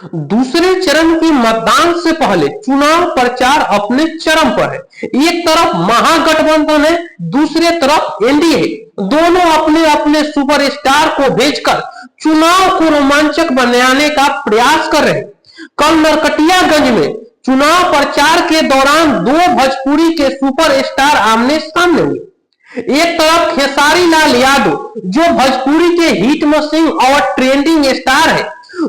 दूसरे चरण की मतदान से पहले चुनाव प्रचार अपने चरम पर है। एक तरफ महागठबंधन है, दूसरे तरफ एनडीए। दोनों अपने अपने सुपरस्टार को भेजकर चुनाव को रोमांचक बनाने का प्रयास कर रहे हैं। कल नरकटियागंज में चुनाव प्रचार के दौरान दो भोजपुरी के सुपरस्टार आमने सामने हुए। एक तरफ खेसारी लाल यादव जो भोजपुरी के हिट मशीन और ट्रेंडिंग स्टार है,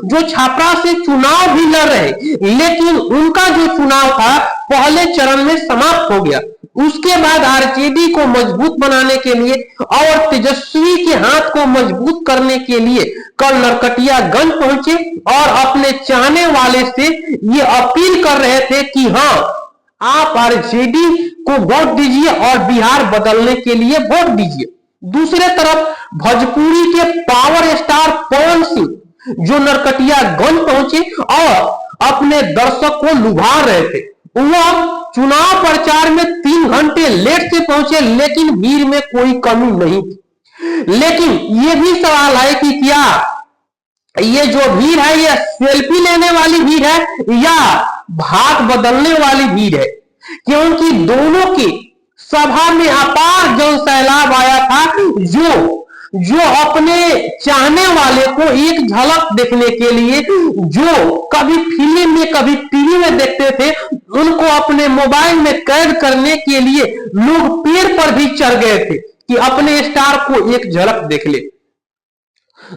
जो छापरा से चुनाव भी लड़ रहे, लेकिन उनका जो चुनाव था पहले चरण में समाप्त हो गया। उसके बाद आरजेडी को मजबूत बनाने के लिए और तेजस्वी के हाथ को मजबूत करने के लिए कल नरकटियागंज पहुंचे और अपने चाहने वाले से ये अपील कर रहे थे कि हाँ, आप आरजेडी को वोट दीजिए और बिहार बदलने के लिए वोट दीजिए। दूसरे तरफ भोजपुरी के पावर स्टार पवन सिंह जो नरकटियागंज पहुंचे और अपने दर्शक को लुभा रहे थे। वह चुनाव प्रचार में 3 घंटे लेट से पहुंचे, लेकिन भीड़ में कोई कमी नहीं थी। लेकिन यह भी सवाल है कि क्या ये जो भीड़ है ये सेल्फी लेने वाली भीड़ है या भाग बदलने वाली भीड़ है, क्योंकि दोनों की सभा में अपार जन सैलाब आया था जो अपने चाहने वाले को एक झलक देखने के लिए, जो कभी फिल्म में कभी टीवी में देखते थे, उनको अपने मोबाइल में कैद करने के लिए लोग पेड़ पर भी चढ़ गए थे कि अपने स्टार को एक झलक देख ले।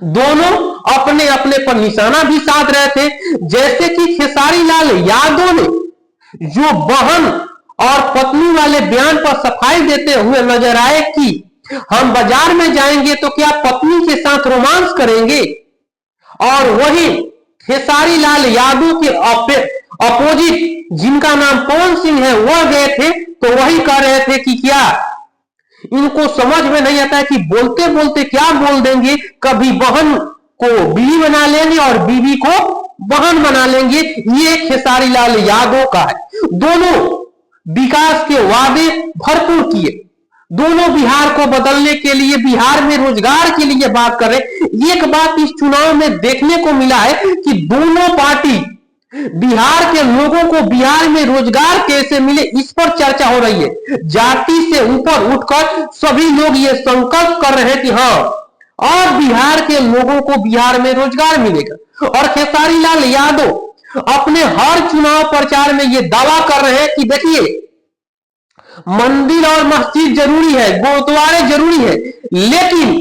दोनों अपने अपने पर निशाना भी साध रहे थे। जैसे कि खेसारी लाल यादव ने जो बहन और पत्नी वाले बयान पर सफाई देते हुए नजर आए कि हम बाजार में जाएंगे तो क्या पत्नी के साथ रोमांस करेंगे, और वही खेसारी लाल यादव के अपोजिट जिनका नाम पवन सिंह है वह गए थे तो वही कह रहे थे कि क्या इनको समझ में नहीं आता है कि बोलते बोलते क्या बोल देंगे, कभी बहन को बीवी बना लेंगे और बीवी को बहन बना लेंगे। ये खेसारी लाल यादव का है। दोनों विकास के वादे भरपूर किए, दोनों बिहार को बदलने के लिए, बिहार में रोजगार के लिए बात कर रहे। एक बात इस चुनाव में देखने को मिला है कि दोनों पार्टी बिहार के लोगों को बिहार में रोजगार कैसे मिले इस पर चर्चा हो रही है। जाति से ऊपर उठकर सभी लोग ये संकल्प कर रहे हैं कि हाँ, और बिहार के लोगों को बिहार में रोजगार मिलेगा। और खेसारी लाल यादव अपने हर चुनाव प्रचार में ये दावा कर रहे हैं कि देखिए, मंदिर और मस्जिद जरूरी है, गुरुद्वारे जरूरी है, लेकिन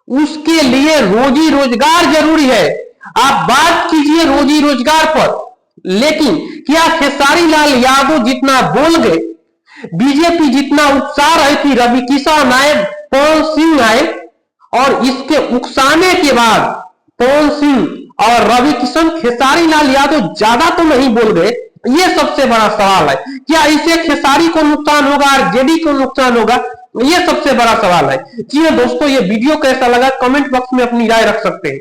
उसके लिए रोजी रोजगार जरूरी है। आप बात कीजिए रोजी रोजगार पर, लेकिन क्या खेसारी लाल यादव जितना बोल गए, बीजेपी जितना उत्साह रही थी, रवि किशन आए, पवन सिंह आए, और इसके उकसाने के बाद पवन सिंह और रवि किशन, खेसारी लाल यादव ज्यादा तो नहीं बोल गए। ये सबसे बड़ा सवाल है, क्या इससे खेसारी को नुकसान होगा, आरजेडी को नुकसान होगा? ये सबसे बड़ा सवाल है। जी दोस्तों, ये वीडियो कैसा लगा कमेंट बॉक्स में अपनी राय रख सकते हैं।